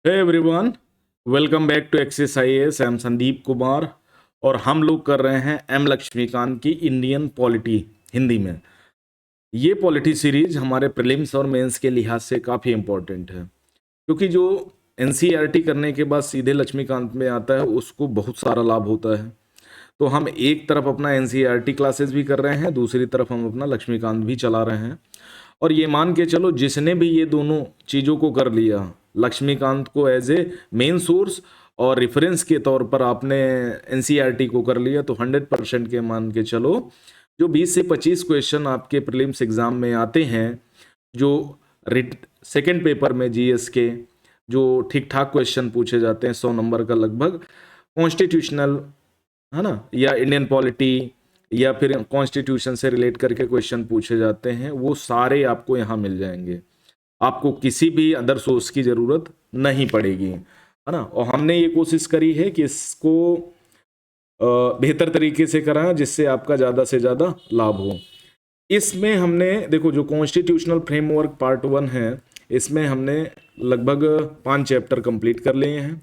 Hey everyone, welcome back to Axis IAS. I am Sandeep Kumar और हम लोग कर रहे हैं एम लक्ष्मीकांत की इंडियन पॉलिटी हिंदी में। ये पॉलिटी सीरीज हमारे प्रीलिम्स और मेंस के लिहाज से काफ़ी इम्पोर्टेंट है, क्योंकि जो एनसीईआरटी करने के बाद सीधे लक्ष्मीकांत में आता है उसको बहुत सारा लाभ होता है। तो हम एक तरफ अपना एनसीईआरटी क्लासेस भी कर रहे हैं, दूसरी तरफ हम अपना लक्ष्मीकांत भी चला रहे हैं। और ये मान के चलो, जिसने भी ये दोनों चीज़ों को कर लिया, लक्ष्मीकांत को एज ए मेन सोर्स और रेफरेंस के तौर पर आपने एनसीईआरटी को कर लिया, तो 100% के मान के चलो जो 20 से 25 क्वेश्चन आपके प्रीलिम्स एग्जाम में आते हैं, जो सेकेंड पेपर में जीएस के जो ठीक ठाक क्वेश्चन पूछे जाते हैं 100 नंबर का लगभग, कॉन्स्टिट्यूशनल है ना, या इंडियन पॉलिटी या फिर कॉन्स्टिट्यूशन से रिलेट करके क्वेश्चन पूछे जाते हैं, वो सारे आपको यहाँ मिल जाएंगे। आपको किसी भी अदर सोर्स की ज़रूरत नहीं पड़ेगी, है ना। और हमने ये कोशिश करी है कि इसको बेहतर तरीके से कराएं जिससे आपका ज़्यादा से ज़्यादा लाभ हो। इसमें हमने देखो, जो कॉन्स्टिट्यूशनल फ्रेमवर्क पार्ट 1 है, इसमें हमने लगभग 5 चैप्टर कंप्लीट कर लिए हैं।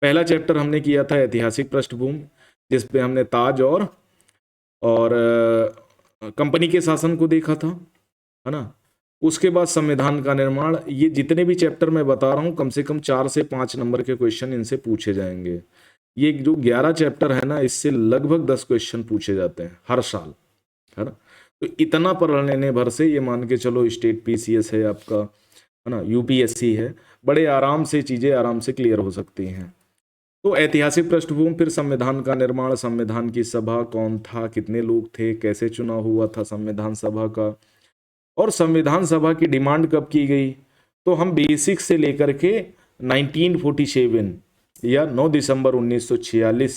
पहला चैप्टर हमने किया था ऐतिहासिक पृष्ठभूमि, जिसपे हमने ताज और कंपनी के शासन को देखा था, है ना। उसके बाद संविधान का निर्माण। ये जितने भी चैप्टर मैं बता रहा हूँ, कम से कम 4 से 5 नंबर के क्वेश्चन इनसे पूछे जाएंगे। ये जो 11 चैप्टर है ना, इससे लगभग 10 क्वेश्चन पूछे जाते हैं हर साल, है ना। तो इतना पढ़ लेने भर से ये मान के चलो स्टेट पीसीएस है आपका, है ना, यूपीएससी है, बड़े आराम से चीज़ें आराम से क्लियर हो सकती हैं। तो ऐतिहासिक पृष्ठभूमि, फिर संविधान का निर्माण, संविधान की सभा कौन था, कितने लोग थे, कैसे चुनाव हुआ था संविधान सभा का, और संविधान सभा की डिमांड कब की गई। तो हम बेसिक से लेकर के 1947 या 9 दिसंबर 1946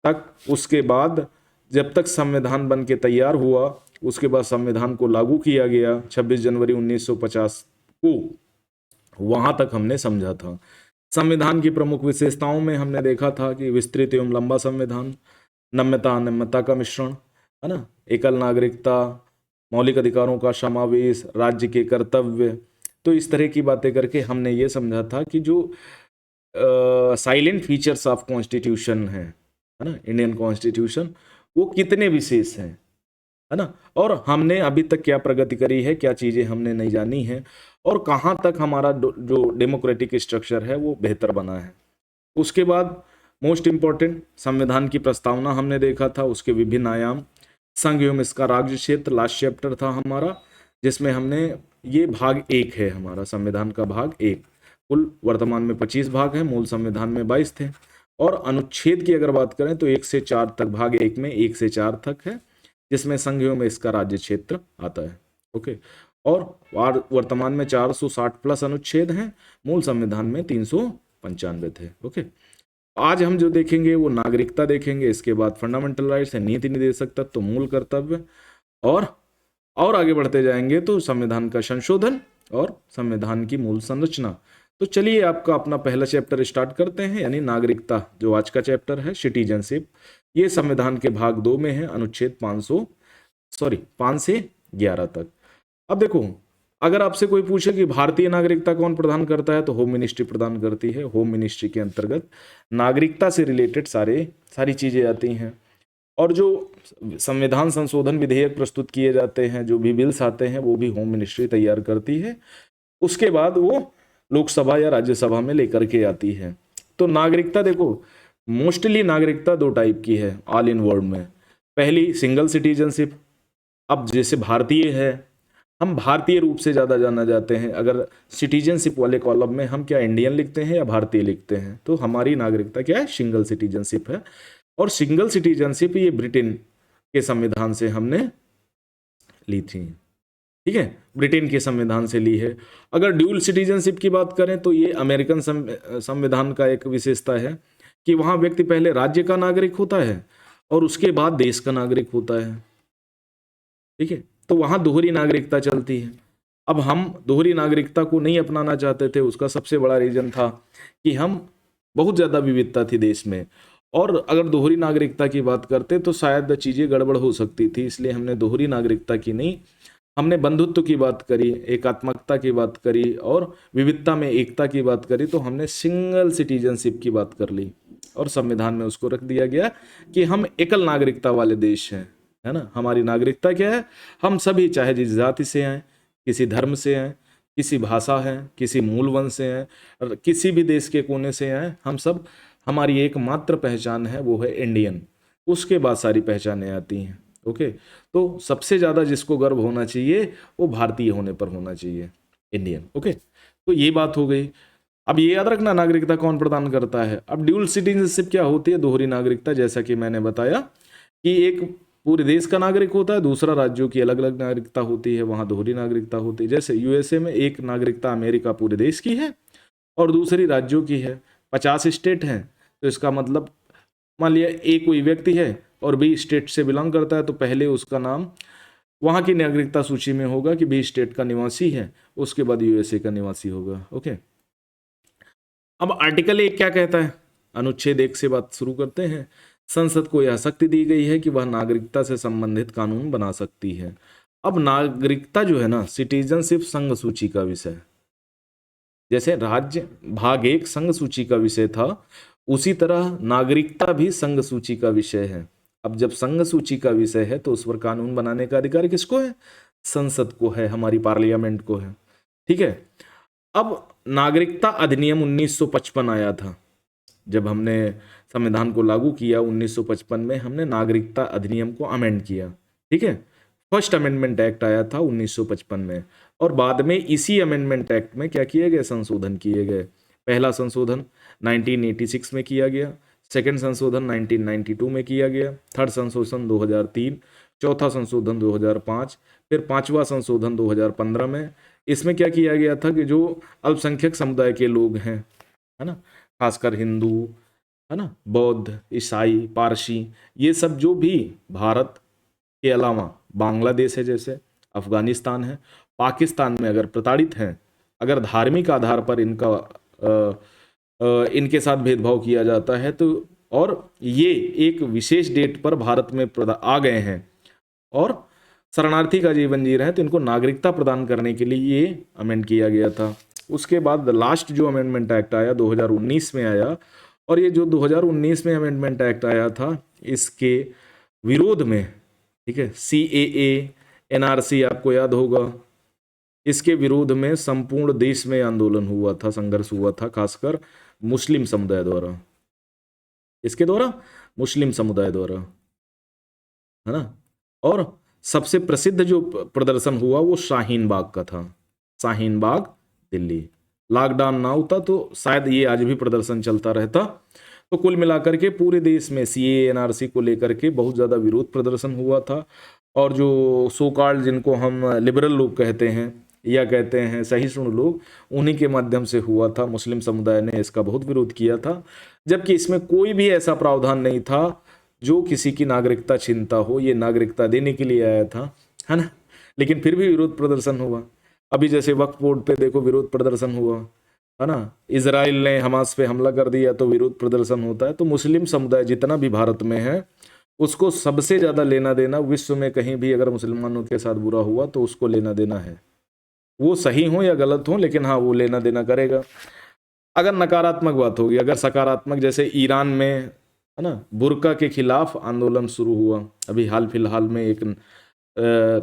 तक, उसके बाद जब तक संविधान बन के तैयार हुआ, उसके बाद संविधान को लागू किया गया 26 जनवरी 1950 को, वहां तक हमने समझा था। संविधान की प्रमुख विशेषताओं में हमने देखा था कि विस्तृत एवं लंबा संविधान, नम्यता अनम्यता का मिश्रण, है ना, एकल नागरिकता, मौलिक अधिकारों का समावेश, राज्य के कर्तव्य। तो इस तरह की बातें करके हमने ये समझा था कि जो साइलेंट फीचर्स ऑफ कॉन्स्टिट्यूशन है ना, इंडियन कॉन्स्टिट्यूशन, वो कितने विशेष हैं, है ना। और हमने अभी तक क्या प्रगति करी है, क्या चीज़ें हमने नहीं जानी है, और कहाँ तक हमारा जो डेमोक्रेटिक स्ट्रक्चर है वो बेहतर बना है। उसके बाद मोस्ट इम्पॉर्टेंट संविधान की प्रस्तावना हमने देखा था, उसके विभिन्न आयाम, संघ एवं इसका राज्य क्षेत्र लास्ट चैप्टर था हमारा, जिसमें हमने ये भाग 1 है हमारा, संविधान का भाग 1। कुल वर्तमान में 25 भाग हैं, मूल संविधान में 22 थे। और अनुच्छेद की अगर बात करें तो 1 से 4 तक, भाग 1 में 1 से 4 तक है, जिसमें संघ एवं इसका राज्य क्षेत्र आता है। ओके। और वर्तमान में 460 प्लस अनुच्छेद हैं, मूल संविधान में 395 थे। ओके। आज हम जो देखेंगे वो नागरिकता देखेंगे, इसके बाद फंडामेंटल राइट्स है, नीति निर्देशक तत्व, मूल कर्तव्य, और आगे बढ़ते जाएंगे तो संविधान का संशोधन और संविधान की मूल संरचना। तो चलिए आपका अपना पहला चैप्टर स्टार्ट करते हैं, यानी नागरिकता, जो आज का चैप्टर है सिटीजनशिप। ये संविधान के भाग 2 में है, अनुच्छेद 5 से 11 तक। अब देखो, अगर आपसे कोई पूछे कि भारतीय नागरिकता कौन प्रदान करता है, तो होम मिनिस्ट्री प्रदान करती है। होम मिनिस्ट्री के अंतर्गत नागरिकता से रिलेटेड सारी चीज़ें आती हैं। और जो संविधान संशोधन विधेयक प्रस्तुत किए जाते हैं, जो भी बिल्स आते हैं, वो भी होम मिनिस्ट्री तैयार करती है। उसके बाद वो लोकसभा या राज्यसभा में लेकर के आती है। तो नागरिकता देखो, मोस्टली नागरिकता 2 टाइप की है ऑल इन वर्ल्ड में। पहली सिंगल सिटीजनशिप। अब जैसे भारतीय है, हम भारतीय रूप से ज़्यादा जाना जाते हैं। अगर सिटीजनशिप वाले कॉलम में हम क्या इंडियन लिखते हैं या भारतीय लिखते हैं, तो हमारी नागरिकता क्या है, सिंगल सिटीजनशिप है। और सिंगल सिटीजनशिप ये ब्रिटेन के संविधान से हमने ली थी, ठीक है, ब्रिटेन के संविधान से ली है। अगर ड्यूल सिटीजनशिप की बात करें तो ये अमेरिकन संविधान का एक विशेषता है कि वहाँ व्यक्ति पहले राज्य का नागरिक होता है और उसके बाद देश का नागरिक होता है, ठीक है। तो वहाँ दोहरी नागरिकता चलती है। अब हम दोहरी नागरिकता को नहीं अपनाना चाहते थे, उसका सबसे बड़ा रीजन था कि हम बहुत ज़्यादा विविधता थी देश में, और अगर दोहरी नागरिकता की बात करते तो शायद चीज़ें गड़बड़ हो सकती थी, इसलिए हमने दोहरी नागरिकता की नहीं, हमने बंधुत्व की बात करी, एकात्मकता की बात करी और विविधता में एकता की बात करी, तो हमने सिंगल सिटीजनशिप की बात कर ली और संविधान में उसको रख दिया गया कि हम एकल नागरिकता वाले देश हैं, है ना। हमारी नागरिकता क्या है, हम सभी चाहे जिस जाति से हैं, किसी धर्म से हैं, किसी भाषा है, किसी मूल वंश से हैं और किसी भी देश के कोने से हैं, हम सब, हमारी एकमात्र पहचान है वो है इंडियन। उसके बाद सारी पहचानें आती हैं। ओके, तो सबसे ज़्यादा जिसको गर्व होना चाहिए वो भारतीय होने पर होना चाहिए, इंडियन। ओके, तो ये बात हो गई। अब ये याद रखना नागरिकता कौन प्रदान करता है। अब ड्यूल सिटीजनशिप क्या होती है, दोहरी नागरिकता, जैसा कि मैंने बताया कि एक पूरे देश का नागरिक होता है, दूसरा राज्यों की अलग अलग नागरिकता होती है, वहाँ दोहरी नागरिकता होती है। जैसे यूएसए में एक नागरिकता अमेरिका पूरे देश की है और दूसरी राज्यों की है। 50 स्टेट हैं, तो इसका मतलब मान लिया ए कोई व्यक्ति है और बी स्टेट से बिलोंग करता है, तो पहले उसका नाम वहाँ की नागरिकता सूची में होगा कि बी स्टेट का निवासी है, उसके बाद यूएसए का निवासी होगा। ओके, अब आर्टिकल 1 क्या कहता है, अनुच्छेद 1 से बात शुरू करते हैं। संसद को यह शक्ति दी गई है कि वह नागरिकता से संबंधित कानून बना सकती है। अब नागरिकता जो है ना, सिटीजनशिप संघ सूची का विषय, जैसे राज्य भाग 1 संघ सूची का विषय था, उसी तरह नागरिकता भी संघ सूची का विषय है। अब जब संघ सूची का विषय है तो उस पर कानून बनाने का अधिकार किसको है, संसद को है, हमारी पार्लियामेंट को है। ठीक है, अब नागरिकता अधिनियम 1955 आया था, जब हमने संविधान को लागू किया 1955 में, हमने नागरिकता अधिनियम को अमेंड किया। ठीक है, फर्स्ट अमेंडमेंट एक्ट आया था 1955 में, और बाद में इसी अमेंडमेंट एक्ट में क्या किए गए, संशोधन किए गए। पहला संशोधन 1986 में किया गया, सेकंड संशोधन 1992 में किया गया, थर्ड संशोधन 2003, चौथा संशोधन 2005, फिर पांचवा संशोधन 2015 में। इसमें क्या किया गया था कि जो अल्पसंख्यक समुदाय के लोग हैं, है ना, खासकर हिंदू, है ना, बौद्ध, ईसाई, पारसी, ये सब जो भी भारत के अलावा बांग्लादेश है, जैसे अफगानिस्तान है, पाकिस्तान में अगर प्रताड़ित हैं, अगर धार्मिक आधार पर इनके साथ भेदभाव किया जाता है, तो और ये एक विशेष डेट पर भारत में आ गए हैं और शरणार्थी का जीवन जी रहे हैं, तो इनको नागरिकता प्रदान करने के लिए ये अमेंड किया गया था। उसके बाद लास्ट जो अमेंडमेंट एक्ट आया 2019 में आया, और ये जो 2019 में अमेंडमेंट एक्ट आया था, इसके विरोध में, ठीक है, CAA, NRC आपको याद होगा, इसके विरोध में संपूर्ण देश में आंदोलन हुआ था, संघर्ष हुआ था, खासकर मुस्लिम समुदाय द्वारा, इसके द्वारा मुस्लिम समुदाय द्वारा, है ना। और सबसे प्रसिद्ध जो प्रदर्शन हुआ वो शाहीन बाग का था, शाहीन बाग दिल्ली। लॉकडाउन ना होता तो शायद ये आज भी प्रदर्शन चलता रहता। तो कुल मिलाकर के पूरे देश में CAA NRC को लेकर के बहुत ज़्यादा विरोध प्रदर्शन हुआ था, और जो सो कॉल्ड, जिनको हम लिबरल लोग कहते हैं या कहते हैं सहिष्णु लोग, उन्हीं के माध्यम से हुआ था। मुस्लिम समुदाय ने इसका बहुत विरोध किया था, जबकि इसमें कोई भी ऐसा प्रावधान नहीं था जो किसी की नागरिकता छीनता हो, ये नागरिकता देने के लिए आया था, है ना। लेकिन फिर भी विरोध प्रदर्शन हुआ। अभी जैसे वक्फ बोर्ड पे देखो विरोध प्रदर्शन हुआ, है ना। इजराइल ने हमास पे हमला कर दिया तो विरोध प्रदर्शन होता है। तो मुस्लिम समुदाय जितना भी भारत में है, उसको सबसे ज़्यादा लेना देना, विश्व में कहीं भी अगर मुसलमानों के साथ बुरा हुआ तो उसको लेना देना है, वो सही हो या गलत हो, लेकिन हाँ वो लेना देना करेगा। अगर नकारात्मक बात होगी, अगर सकारात्मक, जैसे ईरान में, है ना, बुर्का के खिलाफ आंदोलन शुरू हुआ, अभी हाल फिलहाल में एक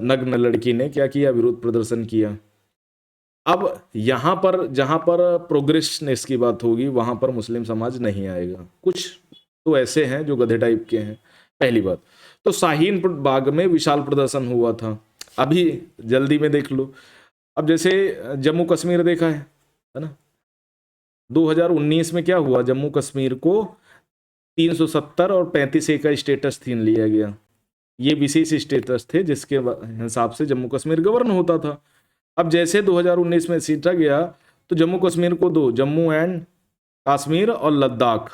नग्न लड़की ने क्या किया, विरोध प्रदर्शन किया। अब यहाँ पर जहाँ पर प्रोग्रेसनेस की बात होगी, वहाँ पर मुस्लिम समाज नहीं आएगा। कुछ तो ऐसे हैं जो गधे टाइप के हैं, पहली बात। तो शाहीन बाग में विशाल प्रदर्शन हुआ था, अभी जल्दी में देख लो। अब जैसे जम्मू कश्मीर देखा है ना, 2019 में क्या हुआ, जम्मू कश्मीर को 370 और 35A का स्टेटस छीन लिया गया। ये विशेष स्टेटस थे जिसके हिसाब से जम्मू कश्मीर गवर्न होता था। अब जैसे 2019 में सीटा गया, तो जम्मू कश्मीर को दो, जम्मू एंड कश्मीर और लद्दाख,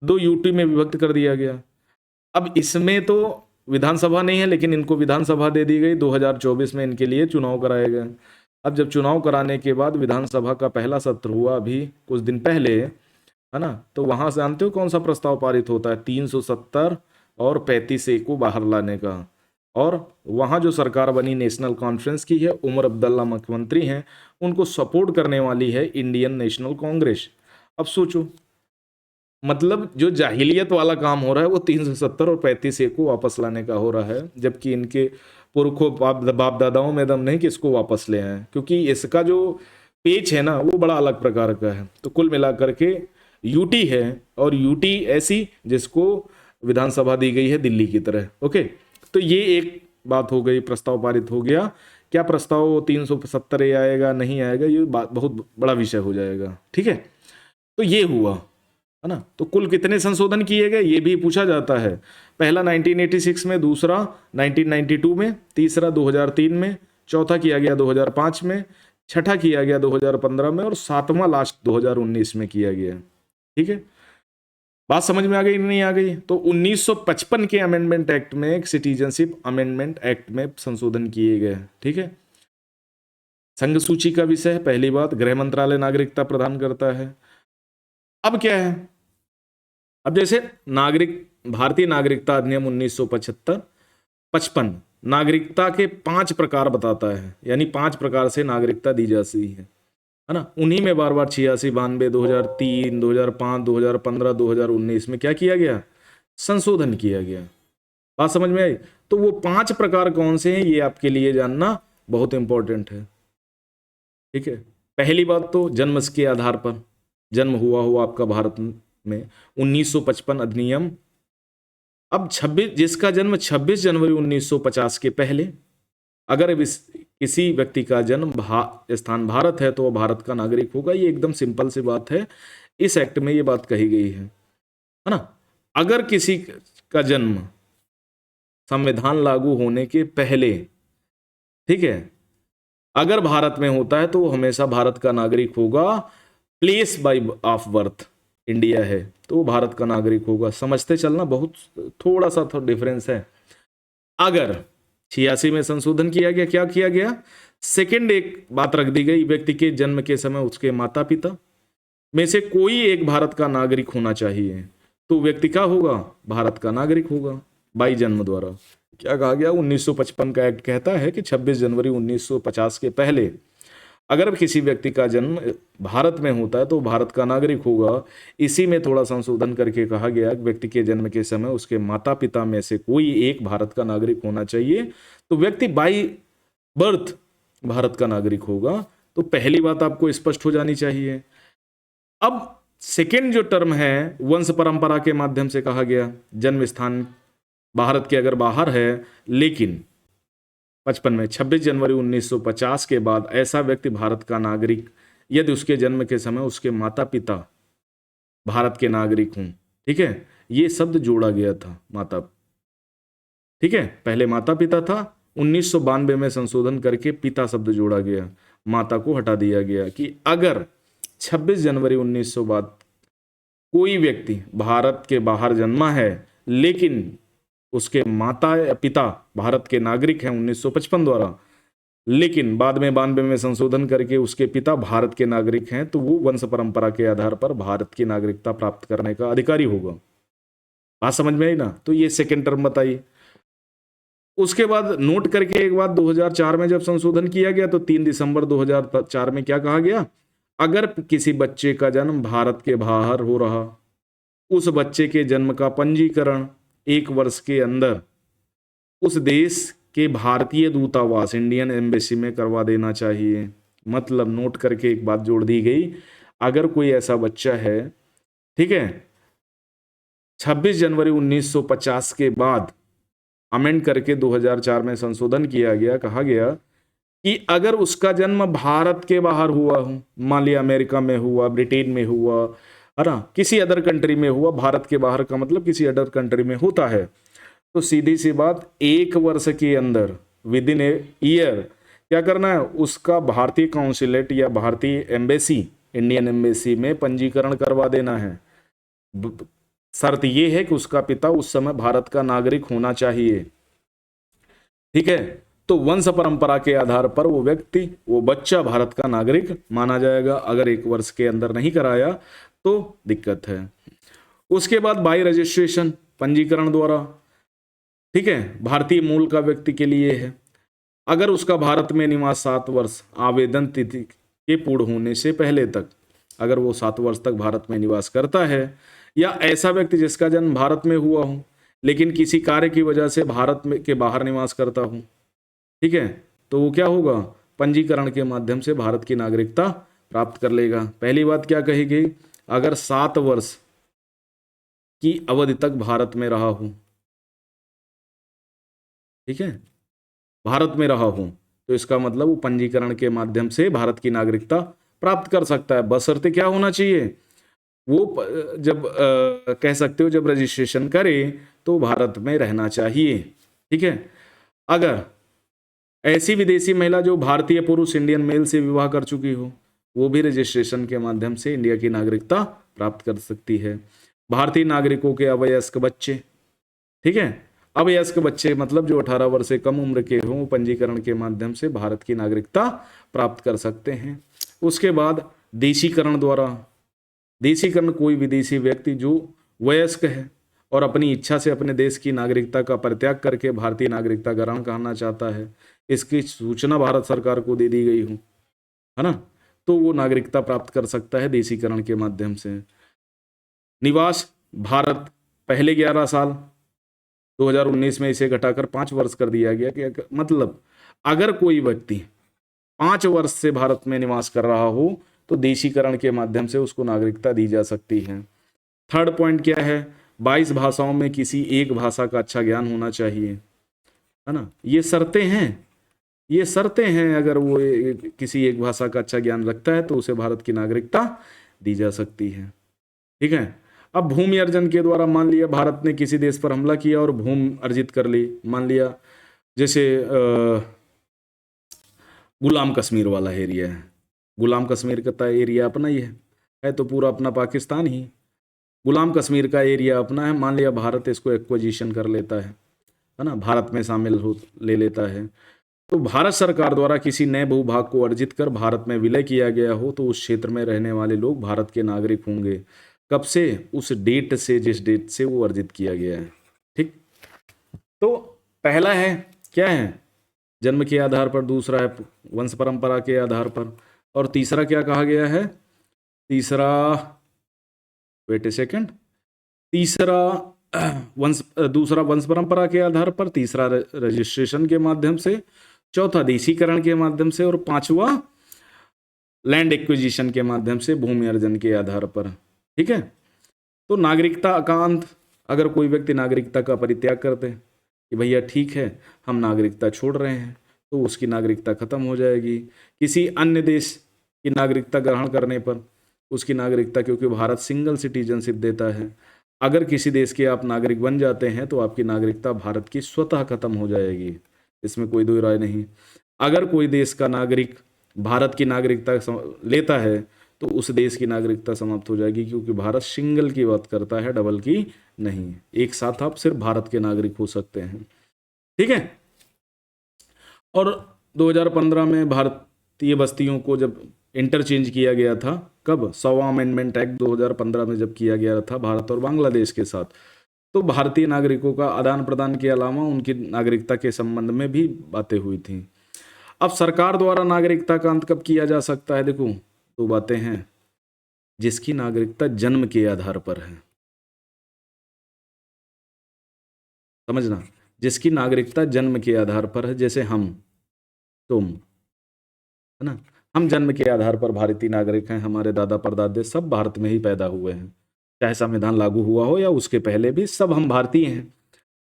2 यूटी में विभक्त कर दिया गया। अब इसमें तो विधानसभा नहीं है, लेकिन इनको विधानसभा दे दी गई। 2024 में इनके लिए चुनाव कराए गए। अब जब चुनाव कराने के बाद विधानसभा का पहला सत्र हुआ अभी कुछ दिन पहले, है ना, तो वहां से जानते हो कौन सा प्रस्ताव पारित होता है, 370 और 35A को बाहर लाने का। और वहाँ जो सरकार बनी नेशनल कॉन्फ्रेंस की है, उमर अब्दुल्ला मुख्यमंत्री हैं, उनको सपोर्ट करने वाली है इंडियन नेशनल कांग्रेस। अब सोचो, मतलब जो जाहिलियत वाला काम हो रहा है वो 370 और 35 ए को वापस लाने का हो रहा है, जबकि इनके पुरखों बाप दादाओं में दम नहीं कि इसको वापस ले आए, क्योंकि इसका जो पेच है ना वो बड़ा अलग प्रकार का है। तो कुल मिलाकर के यूटी है, और यूटी ऐसी जिसको विधानसभा दी गई है दिल्ली की तरह। ओके, तो ये एक बात हो गई, प्रस्ताव पारित हो गया। क्या प्रस्ताव 370 ए आएगा नहीं आएगा, ये बात बहुत बड़ा विषय हो जाएगा। ठीक है, तो ये हुआ है ना। तो कुल कितने संशोधन किए गए ये भी पूछा जाता है। पहला 1986 में, दूसरा 1992 में, तीसरा 2003 में, चौथा किया गया 2005 में, छठा किया गया 2015 में, और सातवां लास्ट 2019 में किया गया। ठीक है, बात समझ में आ गई नहीं आ गई? तो 1955 के अमेंडमेंट एक्ट में, एक सिटीजनशिप अमेंडमेंट एक्ट में संशोधन किए गए। ठीक है, संघ सूची का विषय है। पहली बात, गृह मंत्रालय नागरिकता प्रदान करता है। अब क्या है, अब जैसे भारतीय नागरिकता अधिनियम 1955 नागरिकता के 5 प्रकार बताता है, यानी 5 प्रकार से नागरिकता दी जाती है ना। उन्हीं में बार बार 86, 92, 2003, 2005, 2015, 2019 में क्या किया गया, संशोधन किया गया। बात समझ में आई? तो वो 5 प्रकार कौन से हैं ये आपके लिए जानना बहुत इंपॉर्टेंट है। ठीक है, पहली बात तो जन्म के आधार पर, जन्म हुआ आपका भारत में, 1955 अधिनियम। अब 26, जिसका जन्म 26 जनवरी 1950 के पहले, अगर किसी व्यक्ति का जन्म स्थान भारत है तो वह भारत का नागरिक होगा। ये एकदम सिंपल सी बात है, इस एक्ट में ये बात कही गई है ना। अगर किसी का जन्म संविधान लागू होने के पहले, ठीक है, अगर भारत में होता है तो वो हमेशा भारत का नागरिक होगा। Place by of birth India है तो वो भारत का नागरिक होगा। समझते चलना, बहुत थोड़ा सा डिफरेंस है। अगर 86 में संशोधन किया गया, क्या किया गया, सेकंड एक बात रख दी गई, व्यक्ति के जन्म के समय उसके माता पिता में से कोई एक भारत का नागरिक होना चाहिए, तो व्यक्ति क्या होगा, भारत का नागरिक होगा बाई जन्म द्वारा। क्या कहा गया, 1955 का एक्ट कहता है कि 26 जनवरी 1950 के पहले अगर किसी व्यक्ति का जन्म भारत में होता है तो भारत का नागरिक होगा। इसी में थोड़ा संशोधन करके कहा गया कि व्यक्ति के जन्म के समय उसके माता पिता में से कोई एक भारत का नागरिक होना चाहिए, तो व्यक्ति बाई बर्थ भारत का नागरिक होगा। तो पहली बात आपको स्पष्ट हो जानी चाहिए। अब सेकेंड जो टर्म है, वंश परंपरा के माध्यम से कहा गया, जन्म स्थान भारत के अगर बाहर है, लेकिन 55 में 26 जनवरी 1950 के बाद ऐसा व्यक्ति भारत का नागरिक यदि उसके जन्म के समय उसके माता पिता भारत के नागरिक हों। ठीक है, ये शब्द जोड़ा गया था, माता। ठीक है, पहले माता पिता था, 1992 में संशोधन करके पिता शब्द जोड़ा गया, माता को हटा दिया गया कि अगर 26 जनवरी 1900 बाद कोई व्यक्ति भारत के बाहर जन्मा है लेकिन उसके माता या पिता भारत के नागरिक हैं 1955 द्वारा, लेकिन बाद में 92 में संशोधन करके उसके पिता भारत के नागरिक हैं, तो वो वंश परंपरा के आधार पर भारत की नागरिकता प्राप्त करने का अधिकारी होगा। बात समझ में आई ना? तो ये सेकेंड टर्म बताइए। उसके बाद नोट करके एक बात, 2004 में जब संशोधन किया गया तो 3 दिसंबर 2004 में क्या कहा गया, अगर किसी बच्चे का जन्म भारत के बाहर हो रहा, उस बच्चे के जन्म का पंजीकरण 1 वर्ष के अंदर उस देश के भारतीय दूतावास इंडियन एम्बेसी में करवा देना चाहिए। मतलब नोट करके एक बात जोड़ दी गई, अगर कोई ऐसा बच्चा है, ठीक है, 26 जनवरी 1950 के बाद अमेंड करके 2004 में संशोधन किया गया, कहा गया कि अगर उसका जन्म भारत के बाहर हुआ हो, मान लिया अमेरिका में हुआ, ब्रिटेन में हुआ, है ना, किसी अदर कंट्री में हुआ, भारत के बाहर का मतलब किसी अदर कंट्री में होता है, तो सीधी सी बात 1 वर्ष के अंदर विद इन ए ईयर क्या करना है, उसका भारतीय काउंसिलेट या भारतीय एम्बेसी इंडियन एम्बेसी में पंजीकरण करवा देना है। शर्त यह है कि उसका पिता उस समय भारत का नागरिक होना चाहिए। ठीक है, तो वंश परंपरा के आधार पर वो व्यक्ति, वो बच्चा भारत का नागरिक माना जाएगा। अगर 1 वर्ष के अंदर नहीं कराया तो दिक्कत है। उसके बाद बाई रजिस्ट्रेशन, पंजीकरण द्वारा ठीक है, भारतीय मूल का व्यक्ति के लिए है। अगर उसका भारत में निवास 7 वर्ष आवेदन तिथि के पूर्ण होने से पहले तक, अगर वो 7 वर्ष तक भारत में निवास करता है, या ऐसा व्यक्ति जिसका जन्म भारत में हुआ हो लेकिन किसी कार्य की वजह से भारत में के बाहर निवास करता हो, ठीक है, तो वो क्या होगा, पंजीकरण के माध्यम से भारत की नागरिकता प्राप्त कर लेगा। पहली बात क्या कही गई, अगर 7 वर्ष की अवधि तक भारत में रहा हो, ठीक है, भारत में रहा हो, तो इसका मतलब वो पंजीकरण के माध्यम से भारत की नागरिकता प्राप्त कर सकता है। बशर्ते क्या होना चाहिए, वो जब कह सकते हो जब रजिस्ट्रेशन करे तो भारत में रहना चाहिए। ठीक है, अगर ऐसी विदेशी महिला जो भारतीय पुरुष इंडियन मेल से विवाह कर चुकी हो, वो भी रजिस्ट्रेशन के माध्यम से इंडिया की नागरिकता प्राप्त कर सकती है। भारतीय नागरिकों के अवयस्क बच्चे, ठीक है, अवयस्क बच्चे मतलब जो 18 वर्ष से कम उम्र के हों, पंजीकरण के माध्यम से भारत की नागरिकता प्राप्त कर सकते हैं। उसके बाद देशीकरण द्वारा, देशीकरण कोई विदेशी व्यक्ति जो वयस्क है और अपनी इच्छा से अपने देश की नागरिकता का परित्याग करके भारतीय नागरिकता ग्रहण करना चाहता है, इसकी सूचना भारत सरकार को दे दी गई हो, है ना, तो वो नागरिकता प्राप्त कर सकता है देशीकरण के माध्यम से। निवास भारत पहले 11 साल, 2019 में इसे घटाकर 5 वर्ष कर दिया गया कि मतलब अगर कोई व्यक्ति 5 वर्ष से भारत में निवास कर रहा हो तो देशीकरण के माध्यम से उसको नागरिकता दी जा सकती है। थर्ड पॉइंट क्या है, 22 भाषाओं में किसी एक भाषा का अच्छा ज्ञान होना चाहिए, है ना, ये शर्तें हैं, ये शर्तें हैं। अगर वो किसी एक भाषा का अच्छा ज्ञान रखता है तो उसे भारत की नागरिकता दी जा सकती है। ठीक है, अब भूमि अर्जन के द्वारा मान लिया भारत ने किसी देश पर हमला किया और भूमि अर्जित कर ली, मान लिया जैसे गुलाम कश्मीर वाला एरिया है, गुलाम कश्मीर का एरिया अपना ही है तो पूरा अपना पाकिस्तान ही, गुलाम कश्मीर का एरिया अपना है, मान लिया भारत इसको एक्विजिशन कर लेता है ना, भारत में शामिल हो ले लेता है, तो भारत सरकार द्वारा किसी नए भूभाग को अर्जित कर भारत में विलय किया गया हो तो उस क्षेत्र में रहने वाले लोग भारत के नागरिक होंगे। कब से, उस डेट से जिस डेट से वो अर्जित किया गया है। ठीक, तो पहला है क्या है, जन्म के आधार पर, दूसरा है वंश परंपरा के आधार पर, और तीसरा क्या कहा गया है, तीसरा वेट ए सेकंड, तीसरा दूसरा वंश परंपरा के आधार पर, तीसरा रजिस्ट्रेशन के माध्यम से, चौथा देशीकरण के माध्यम से, और पांचवा लैंड एक्विजिशन के माध्यम से भूमि अर्जन के आधार पर। ठीक है, तो नागरिकता अकांत, अगर कोई व्यक्ति नागरिकता का परित्याग करते हैं कि भैया ठीक है हम नागरिकता छोड़ रहे हैं, तो उसकी नागरिकता खत्म हो जाएगी। किसी अन्य देश की नागरिकता ग्रहण करने पर उसकी नागरिकता, क्योंकि भारत सिंगल सिटीजनशिप देता है, अगर किसी देश के आप नागरिक बन जाते हैं तो आपकी नागरिकता भारत की स्वतः खत्म हो जाएगी, इसमें कोई दो राय नहीं। अगर कोई देश का नागरिक भारत की नागरिकता लेता है तो उस देश की नागरिकता समाप्त हो जाएगी, क्योंकि भारत सिंगल की बात करता है, डबल की नहीं। एक साथ आप सिर्फ भारत के नागरिक हो सकते हैं। ठीक है, और 2015 में भारतीय बस्तियों को जब इंटरचेंज किया गया था, कब, 100वां अमेंडमेंट एक्ट 2015 में जब किया गया था भारत और बांग्लादेश के साथ, तो भारतीय नागरिकों का आदान प्रदान के अलावा उनकी नागरिकता के संबंध में भी बातें हुई थी। अब सरकार द्वारा नागरिकता का अंत कब किया जा सकता है, देखो दो बातें हैं, जिसकी नागरिकता जन्म के आधार पर है, समझना, जिसकी नागरिकता जन्म के आधार पर है, जैसे हम, तुम, है ना, हम जन्म के आधार पर भारतीय नागरिक हैं, हमारे दादा परदादे सब भारत में ही पैदा हुए हैं, चाहे संविधान लागू हुआ हो या उसके पहले भी सब हम भारतीय हैं।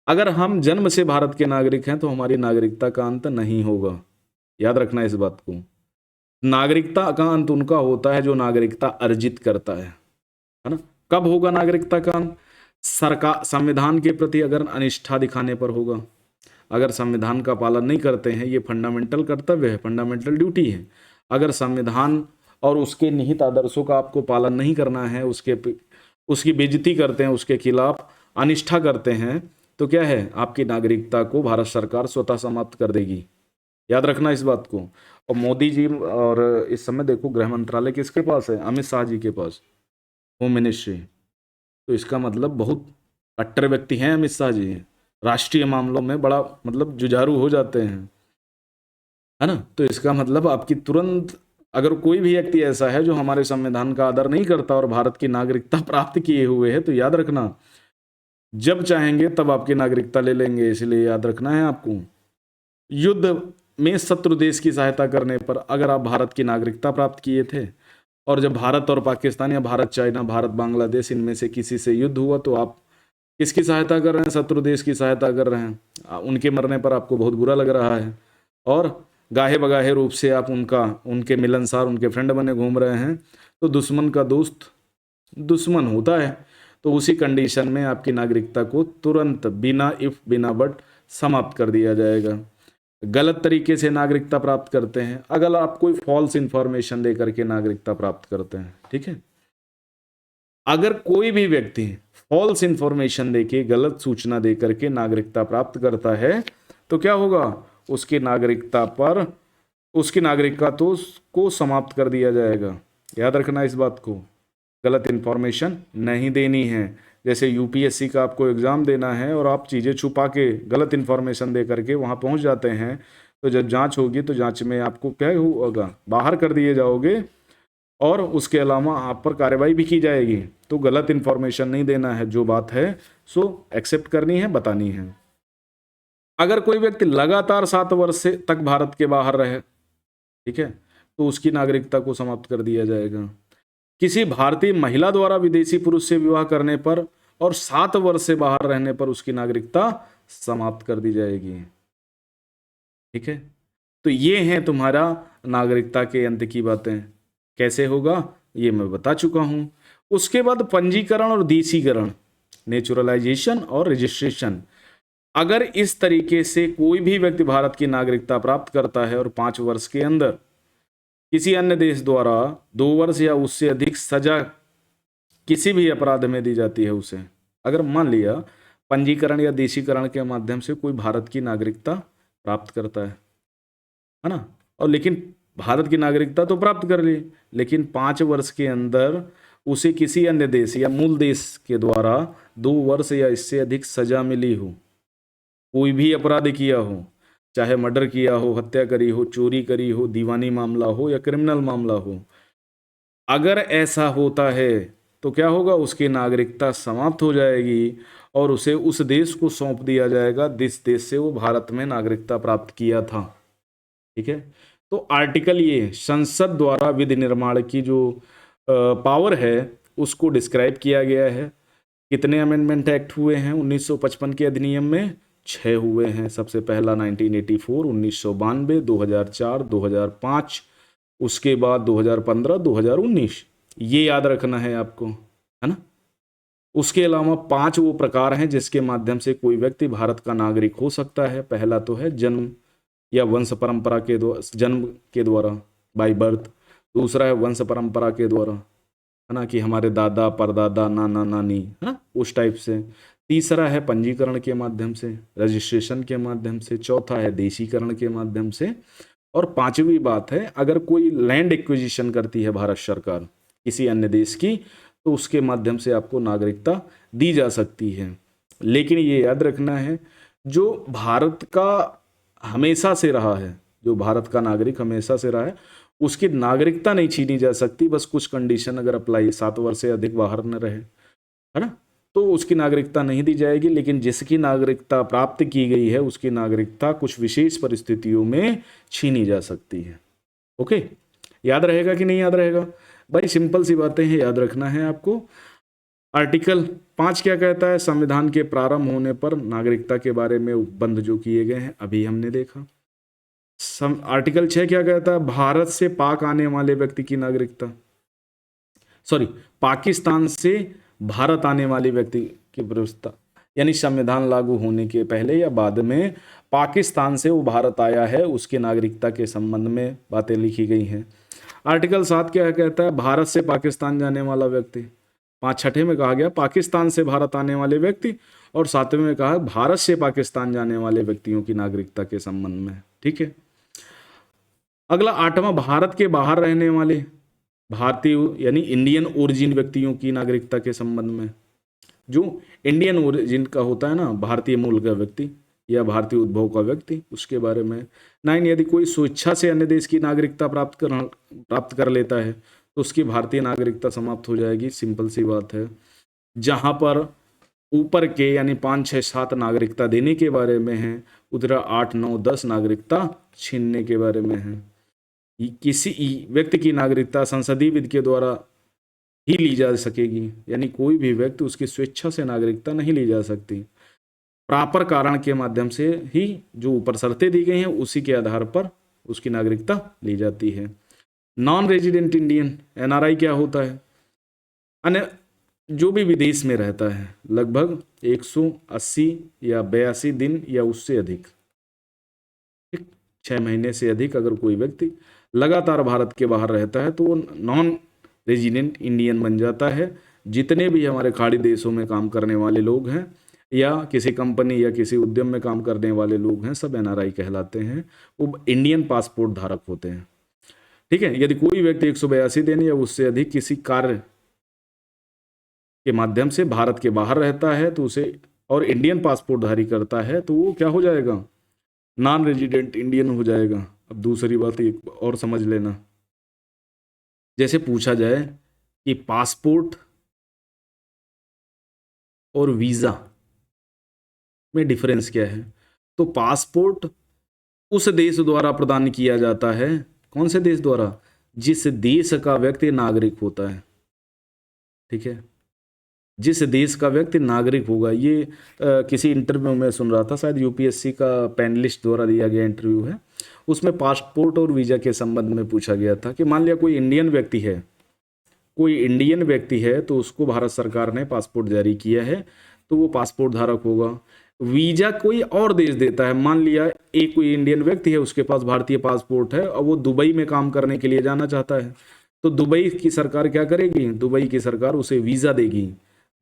अगर हम जन्म से भारत के नागरिक हैं तो हमारी नागरिकता का अंत नहीं होगा, याद रखना इस बात को। नागरिकता का अंत उनका होता है जो नागरिकता अर्जित करता है ना। कब होगा नागरिकता का अंत, सरकार संविधान के प्रति अगर अनिष्ठा दिखाने पर होगा। अगर संविधान का पालन नहीं करते हैं, ये फंडामेंटल कर्तव्य है, फंडामेंटल ड्यूटी है, अगर संविधान और उसके निहित आदर्शों का आपको पालन नहीं करना है, उसकी बेइज्जती करते हैं, उसके खिलाफ अनिष्ठा करते हैं, तो क्या है, आपकी नागरिकता को भारत सरकार स्वतः समाप्त कर देगी, याद रखना इस बात को। और मोदी जी, और इस समय देखो गृह मंत्रालय किसके पास है, अमित शाह जी के पास, होम मिनिस्ट्री, तो इसका मतलब बहुत कट्टर व्यक्ति हैं अमित शाह जी, राष्ट्रीय मामलों में बड़ा मतलब जुझारू हो जाते हैं, है ना। तो इसका मतलब आपकी तुरंत, अगर कोई भी व्यक्ति ऐसा है जो हमारे संविधान का आदर नहीं करता और भारत की नागरिकता प्राप्त किए हुए है, तो याद रखना जब चाहेंगे तब आपकी नागरिकता ले लेंगे। इसलिए याद रखना है आपको, युद्ध में शत्रु देश की सहायता करने पर अगर आप भारत की नागरिकता प्राप्त किए थे, और जब भारत और पाकिस्तान या भारत चाइना, भारत बांग्लादेश, इनमें से किसी से युद्ध हुआ, तो आप किसकी सहायता कर रहे हैं? शत्रु देश की सहायता कर रहे हैं। उनके मरने पर आपको बहुत बुरा लग रहा है और गाहे बगाहे रूप से आप उनके मिलनसार, उनके फ्रेंड बने घूम रहे हैं। तो दुश्मन का दोस्त दुश्मन होता है। तो उसी कंडीशन में आपकी नागरिकता को तुरंत बिना इफ बिना बट समाप्त कर दिया जाएगा। गलत तरीके से नागरिकता प्राप्त करते हैं, अगर आप कोई फॉल्स इंफॉर्मेशन देकर के नागरिकता प्राप्त करते हैं, ठीक है। अगर कोई भी व्यक्ति फॉल्स इंफॉर्मेशन देके, गलत सूचना देकर के नागरिकता प्राप्त करता है, तो क्या होगा? उसकी नागरिकता पर, उसकी नागरिकता तो को समाप्त कर दिया जाएगा। याद रखना इस बात को, गलत इंफॉर्मेशन नहीं देनी है। जैसे यूपीएससी का आपको एग्जाम देना है और आप चीज़ें छुपा के गलत इंफॉर्मेशन दे करके वहाँ पहुँच जाते हैं, तो जब जांच होगी तो जांच में आपको क्या होगा? बाहर कर दिए जाओगे और उसके अलावा आप पर कार्रवाई भी की जाएगी। तो गलत इंफॉर्मेशन नहीं देना है, जो बात है सो एक्सेप्ट करनी है, बतानी है। अगर कोई व्यक्ति लगातार 7 वर्ष से तक भारत के बाहर रहे, ठीक है, तो उसकी नागरिकता को समाप्त कर दिया जाएगा। किसी भारतीय महिला द्वारा विदेशी पुरुष से विवाह करने पर और 7 वर्ष से बाहर रहने पर उसकी नागरिकता समाप्त कर दी जाएगी, ठीक है। तो ये हैं तुम्हारा नागरिकता के अंत की बातें। कैसे होगा ये मैं बता चुका हूं। उसके बाद पंजीकरण और देशीकरण, नेचुरलाइजेशन और रजिस्ट्रेशन। अगर इस तरीके से कोई भी व्यक्ति भारत की नागरिकता प्राप्त करता है और 5 वर्ष के अंदर किसी अन्य देश द्वारा 2 वर्ष या उससे अधिक सजा किसी भी अपराध में दी जाती है उसे, अगर मान लिया पंजीकरण या देशीकरण के माध्यम से कोई भारत की नागरिकता प्राप्त करता है ना, और लेकिन भारत की नागरिकता तो प्राप्त कर ली, लेकिन 5 वर्ष के अंदर उसे किसी अन्य देश या मूल देश के द्वारा 2 वर्ष या इससे अधिक सजा मिली हो, कोई भी अपराध किया हो, चाहे मर्डर किया हो, हत्या करी हो, चोरी करी हो, दीवानी मामला हो या क्रिमिनल मामला हो, अगर ऐसा होता है तो क्या होगा? उसकी नागरिकता समाप्त हो जाएगी और उसे उस देश को सौंप दिया जाएगा जिस देश से वो भारत में नागरिकता प्राप्त किया था, ठीक है। तो आर्टिकल, ये संसद द्वारा विधि निर्माण की जो पावर है उसको डिस्क्राइब किया गया है। कितने अमेंडमेंट एक्ट हुए हैं 1955 के अधिनियम में? 6 हुए हैं। सबसे पहला 1984, 1992, 2004, 2005, उसके बाद 2015, 2019। ये याद रखना है आपको, है ना। उसके अलावा 5 वो प्रकार हैं जिसके माध्यम से कोई व्यक्ति भारत का नागरिक हो सकता है। पहला तो है जन्म या वंश परंपरा के द्वारा, जन्म के द्वारा, बाय बर्थ। दूसरा है वंश परंपरा के द्वारा, है ना, कि हमारे दादा परदादा नाना नानी, है ना, उस टाइप से। तीसरा है पंजीकरण के माध्यम से, रजिस्ट्रेशन के माध्यम से। चौथा है देशीकरण के माध्यम से। और 5वीं बात है, अगर कोई लैंड एक्विजिशन करती है भारत सरकार किसी अन्य देश की, तो उसके माध्यम से आपको नागरिकता दी जा सकती है। लेकिन ये याद रखना है, जो भारत का हमेशा से रहा है, जो भारत का नागरिक हमेशा से रहा है, उसकी नागरिकता नहीं छीनी जा सकती। बस कुछ कंडीशन अगर अप्लाई, 7 वर्ष से अधिक बाहर न रहे, है ना, तो उसकी नागरिकता नहीं दी जाएगी। लेकिन जिसकी नागरिकता प्राप्त की गई है उसकी नागरिकता कुछ विशेष परिस्थितियों में छीनी जा सकती है। ओके, याद रहेगा कि नहीं याद रहेगा? भाई सिंपल सी बातें हैं, याद रखना है आपको। आर्टिकल 5 क्या कहता है? संविधान के प्रारंभ होने पर नागरिकता के बारे में उपबंध जो किए गए हैं अभी हमने देखा। आर्टिकल 6 क्या कहता है? भारत से पाक आने वाले व्यक्ति की नागरिकता, सॉरी, पाकिस्तान से भारत आने वाले व्यक्ति की व्यवस्था, यानी संविधान लागू होने के पहले या बाद में पाकिस्तान से वो भारत आया है, उसकी नागरिकता के संबंध में बातें लिखी गई हैं। आर्टिकल 7 क्या कहता है? भारत से पाकिस्तान जाने वाला व्यक्ति। 6ठे में कहा गया पाकिस्तान से भारत आने वाले व्यक्ति, और 7वें में कहा भारत से पाकिस्तान जाने वाले व्यक्तियों की नागरिकता के संबंध में, ठीक है। अगला 8वां, भारत के बाहर रहने वाले भारतीय यानी इंडियन ओरिजिन व्यक्तियों की नागरिकता के संबंध में। जो इंडियन ओरिजिन का होता है ना, भारतीय मूल का व्यक्ति या भारतीय उद्भव का व्यक्ति, उसके बारे में। 9, यदि कोई स्वेच्छा से अन्य देश की नागरिकता प्राप्त कर लेता है तो उसकी भारतीय नागरिकता समाप्त हो जाएगी। सिंपल सी बात है। जहां पर ऊपर के यानी 5, 6, 7 नागरिकता देने के बारे में है, उधर 8, 9, 10 नागरिकता छीनने के बारे में है। किसी व्यक्ति की नागरिकता संसदीय विधि के द्वारा ही ली जा सकेगी, यानी कोई भी व्यक्ति उसकी स्वेच्छा से नागरिकता नहीं ली जा सकती। प्रॉपर कारण के माध्यम से ही जो ऊपर शर्तें दी गई हैं उसी के आधार पर उसकी नागरिकता ली जाती है। नॉन रेजिडेंट इंडियन एनआरआई क्या होता है? अन्य जो भी विदेश में रहता है लगभग 180 या 82 दिन या उससे अधिक, 6 महीने से अधिक अगर कोई व्यक्ति लगातार भारत के बाहर रहता है तो वो नॉन रेजिडेंट इंडियन बन जाता है। जितने भी हमारे खाड़ी देशों में काम करने वाले लोग हैं या किसी कंपनी या किसी उद्यम में काम करने वाले लोग हैं, सब एनआरआई कहलाते हैं। वो इंडियन पासपोर्ट धारक होते हैं। ठीक है। यदि कोई व्यक्ति 182 दिन या उससे अधिक किसी कार्य के माध्यम से भारत के बाहर रहता है तो उसे और इंडियन पासपोर्ट धारी करता है तो वो क्या हो जाएगा? नॉन रेजिडेंट इंडियन हो जाएगा। अब दूसरी बात एक और समझ लेना, जैसे पूछा जाए कि पासपोर्ट और वीजा में डिफरेंस क्या है, तो पासपोर्ट उस देश द्वारा प्रदान किया जाता है। कौन से देश द्वारा? जिस देश का व्यक्ति नागरिक होता है। ठीक है। जिस देश का व्यक्ति नागरिक होगा। ये किसी इंटरव्यू में सुन रहा था, शायद यूपीएससी का पैनलिस्ट द्वारा दिया गया इंटरव्यू है। उसमें पासपोर्ट और वीजा के संबंध में पूछा गया था कि मान लिया कोई इंडियन व्यक्ति है तो उसको भारत सरकार ने पासपोर्ट जारी किया है तो वो पासपोर्ट धारक होगा। वीजा कोई और देश देता है। मान लिया एक कोई इंडियन व्यक्ति है, उसके पास भारतीय पासपोर्ट है और वो दुबई में काम करने के लिए जाना चाहता है तो दुबई की सरकार क्या करेगी? दुबई की सरकार उसे वीजा देगी,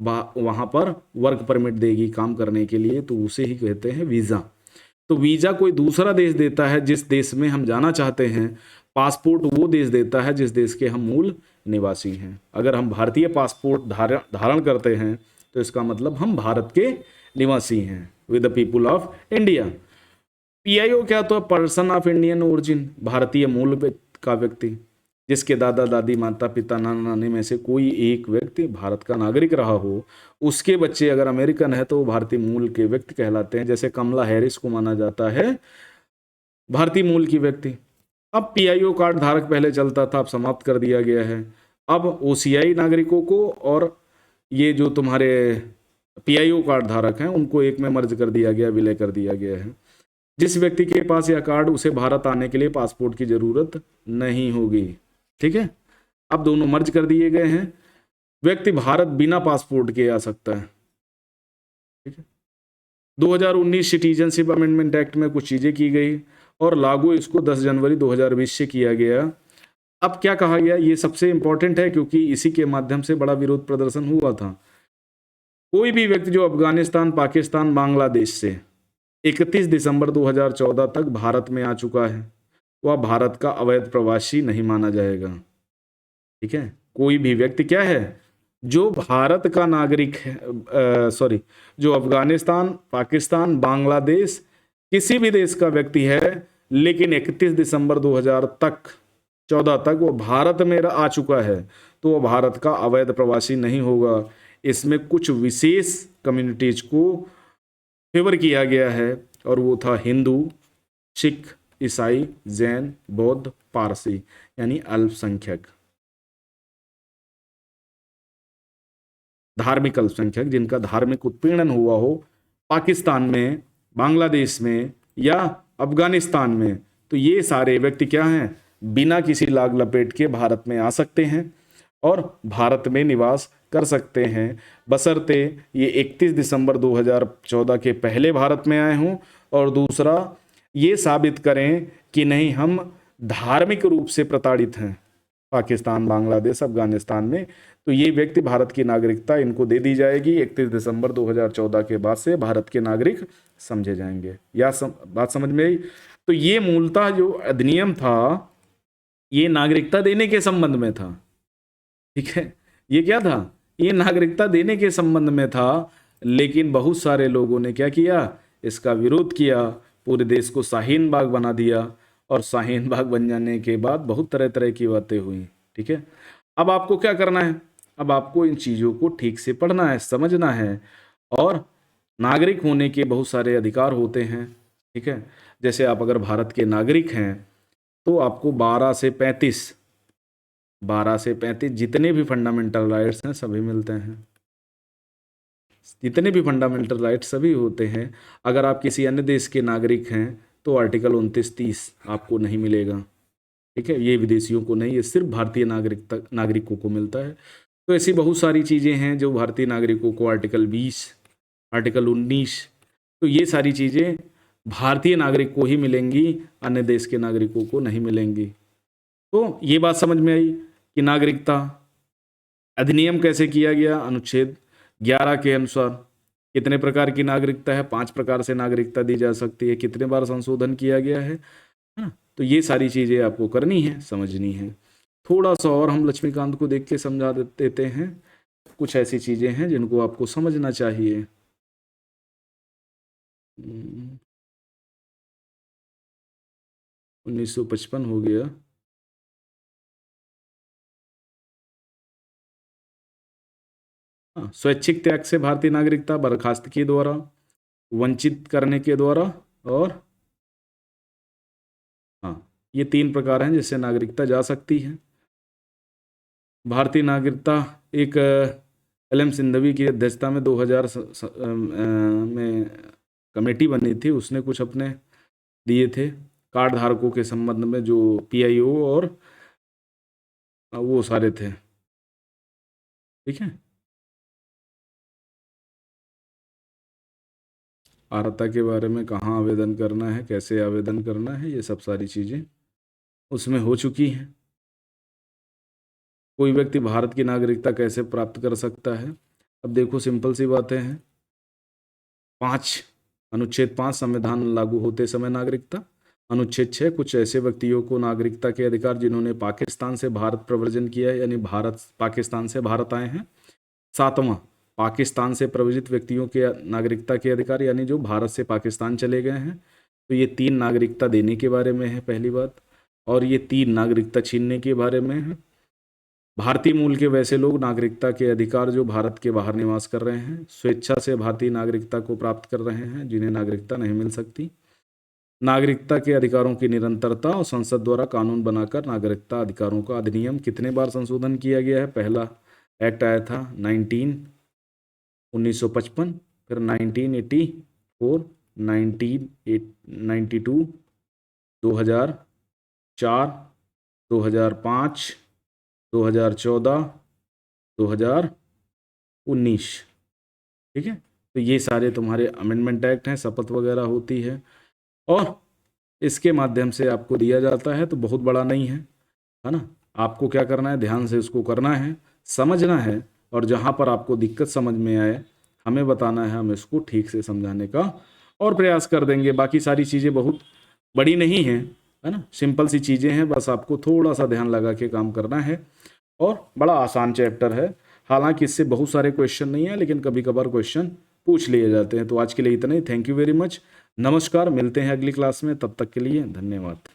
वहां पर वर्क परमिट देगी काम करने के लिए, तो उसे ही कहते हैं वीजा। तो वीजा कोई दूसरा देश देता है जिस देश में हम जाना चाहते हैं। पासपोर्ट वो देश देता है जिस देश के हम मूल निवासी हैं। अगर हम भारतीय पासपोर्ट धारण करते हैं तो इसका मतलब हम भारत के निवासी हैं, with the people of India. PIO क्या? तो पर्सन ऑफ इंडियन ओरिजिन, भारतीय मूल का व्यक्ति, जिसके दादा दादी माता पिता नाना नानी में से कोई एक व्यक्ति भारत का नागरिक रहा हो। उसके बच्चे अगर अमेरिकन है तो वो भारतीय मूल के व्यक्ति कहलाते हैं। जैसे कमला हैरिस को माना जाता है भारतीय मूल की व्यक्ति। अब पीआईओ कार्ड धारक पहले चलता था, अब समाप्त कर दिया गया है। अब ओसीआई नागरिकों को और ये जो तुम्हारे पीआईओ कार्ड धारक हैं उनको एक में मर्ज कर दिया गया, विलय कर दिया गया है। जिस व्यक्ति के पास यह कार्ड, उसे भारत आने के लिए पासपोर्ट की जरूरत नहीं होगी। ठीक है। अब दोनों मर्ज कर दिए गए हैं। व्यक्ति भारत बिना पासपोर्ट के आ सकता है। ठीक है। 2019 सिटीजनशिप अमेंडमेंट एक्ट में कुछ चीजें की गई और लागू इसको 10 जनवरी 2020 से किया गया। अब क्या कहा गया, ये सबसे इंपॉर्टेंट है क्योंकि इसी के माध्यम से बड़ा विरोध प्रदर्शन हुआ था। कोई भी व्यक्ति जो अफगानिस्तान, पाकिस्तान, बांग्लादेश से 31 दिसंबर 2014 तक भारत में आ चुका है वह भारत का अवैध प्रवासी नहीं माना जाएगा। ठीक है। कोई भी व्यक्ति क्या है? जो भारत का नागरिक है, जो अफगानिस्तान, पाकिस्तान, बांग्लादेश, किसी भी देश का व्यक्ति है लेकिन 31 दिसंबर 2014 तक वो भारत में आ चुका है तो वो भारत का अवैध प्रवासी नहीं होगा। इसमें कुछ विशेष कम्युनिटीज को फेवर किया गया है और वो था हिंदू, सिख, ईसाई, जैन, बौद्ध, पारसी, यानी अल्पसंख्यक, धार्मिक अल्पसंख्यक जिनका धार्मिक उत्पीड़न हुआ हो पाकिस्तान में, बांग्लादेश में या अफगानिस्तान में, तो ये सारे व्यक्ति क्या हैं? बिना किसी लाग लपेट के भारत में आ सकते हैं और भारत में निवास कर सकते हैं, बशर्ते ये 31 दिसंबर 2014 के पहले भारत में आए हों और दूसरा ये साबित करें कि नहीं हम धार्मिक रूप से प्रताड़ित हैं पाकिस्तान, बांग्लादेश, अफगानिस्तान में, तो ये व्यक्ति भारत की नागरिकता इनको दे दी जाएगी। 31 दिसंबर 2014 के बाद से भारत के नागरिक समझे जाएंगे। बात समझ में आई? तो ये मूलतः जो अधिनियम था ये नागरिकता देने के संबंध में था। ठीक है। ये क्या था? ये नागरिकता देने के संबंध में था, लेकिन बहुत सारे लोगों ने क्या किया, इसका विरोध किया, पूरे देश को शाहीन बाग बना दिया, और शाहीन बाग बन जाने के बाद बहुत तरह तरह की बातें हुई। ठीक है, अब आपको क्या करना है, अब आपको इन चीज़ों को ठीक से पढ़ना है, समझना है, और नागरिक होने के बहुत सारे अधिकार होते हैं। ठीक है, जैसे आप अगर भारत के नागरिक हैं तो आपको 12 से 35 जितने भी फंडामेंटल राइट्स हैं सभी मिलते हैं, जितने भी फंडामेंटल राइट्स सभी होते हैं। अगर आप किसी अन्य देश के नागरिक हैं तो आर्टिकल 29-30 आपको नहीं मिलेगा। ठीक है, ये विदेशियों को नहीं, ये सिर्फ भारतीय नागरिकों को मिलता है। तो ऐसी बहुत सारी चीज़ें हैं जो भारतीय नागरिकों को आर्टिकल 20, आर्टिकल 19, तो ये सारी चीज़ें भारतीय नागरिक को ही मिलेंगी, अन्य देश के नागरिकों को नहीं मिलेंगी। तो ये बात समझ में आई कि नागरिकता अधिनियम कैसे किया गया। अनुच्छेद 11 के अनुसार कितने प्रकार की नागरिकता है, 5 प्रकार से नागरिकता दी जा सकती है, कितने बार संशोधन किया गया है ना। तो ये सारी चीज़ें आपको करनी है, समझनी है। थोड़ा सा और हम लक्ष्मीकांत को देख के समझा देते हैं, कुछ ऐसी चीज़ें हैं जिनको आपको समझना चाहिए। 1955 हो गया। हाँ, स्वैच्छिक त्याग से भारतीय नागरिकता, बर्खास्तगी द्वारा, वंचित करने के द्वारा, और हाँ, ये 3 प्रकार हैं जिससे नागरिकता जा सकती है। भारतीय नागरिकता एक LM सिंघवी की अध्यक्षता में 2000 में कमेटी बनी थी, उसने कुछ अपने दिए थे कार्ड धारकों के संबंध में, जो PIO और वो सारे थे। ठीक है, अर्हता के बारे में, कहाँ आवेदन करना है, कैसे आवेदन करना है, ये सब सारी चीज़ें उसमें हो चुकी हैं। कोई व्यक्ति भारत की नागरिकता कैसे प्राप्त कर सकता है, अब देखो सिंपल सी बातें हैं। 5 अनुच्छेद 5 संविधान लागू होते समय नागरिकता। अनुच्छेद 6 कुछ ऐसे व्यक्तियों को नागरिकता के अधिकार जिन्होंने पाकिस्तान से भारत प्रव्रजन किया है, यानी भारत पाकिस्तान से भारत आए हैं। 7वां पाकिस्तान से प्रव्रजित व्यक्तियों के नागरिकता के अधिकार, यानी जो भारत से पाकिस्तान चले गए हैं। तो ये 3 नागरिकता देने के बारे में है पहली बात, और ये 3 नागरिकता छीनने के बारे में है। भारतीय मूल के वैसे लोग नागरिकता के अधिकार जो भारत के बाहर निवास कर रहे हैं, स्वेच्छा से भारतीय नागरिकता को प्राप्त कर रहे हैं, जिन्हें नागरिकता नहीं मिल सकती। नागरिकता के अधिकारों की निरंतरता, और संसद द्वारा कानून बनाकर नागरिकता अधिकारों का अधिनियम कितने बार संशोधन किया गया है। पहला एक्ट आया था 1955, फिर 1984, 1992, 2004, 2005, 2014, 2019। ठीक है, तो ये सारे तुम्हारे अमेंडमेंट एक्ट हैं, शपथ वगैरह होती है, और इसके माध्यम से आपको दिया जाता है। तो बहुत बड़ा नहीं है ना। आपको क्या करना है, ध्यान से इसको करना है, समझना है, और जहाँ पर आपको दिक्कत समझ में आए हमें बताना है, हम इसको ठीक से समझाने का और प्रयास कर देंगे। बाकी सारी चीज़ें बहुत बड़ी नहीं हैं, है ना, सिंपल सी चीज़ें हैं, बस आपको थोड़ा सा ध्यान लगा के काम करना है, और बड़ा आसान चैप्टर है। हालांकि इससे बहुत सारे क्वेश्चन नहीं है, लेकिन कभी कभार क्वेश्चन पूछ लिए जाते हैं। तो आज के लिए इतना ही, थैंक यू वेरी मच, नमस्कार, मिलते हैं अगली क्लास में, तब तक के लिए धन्यवाद।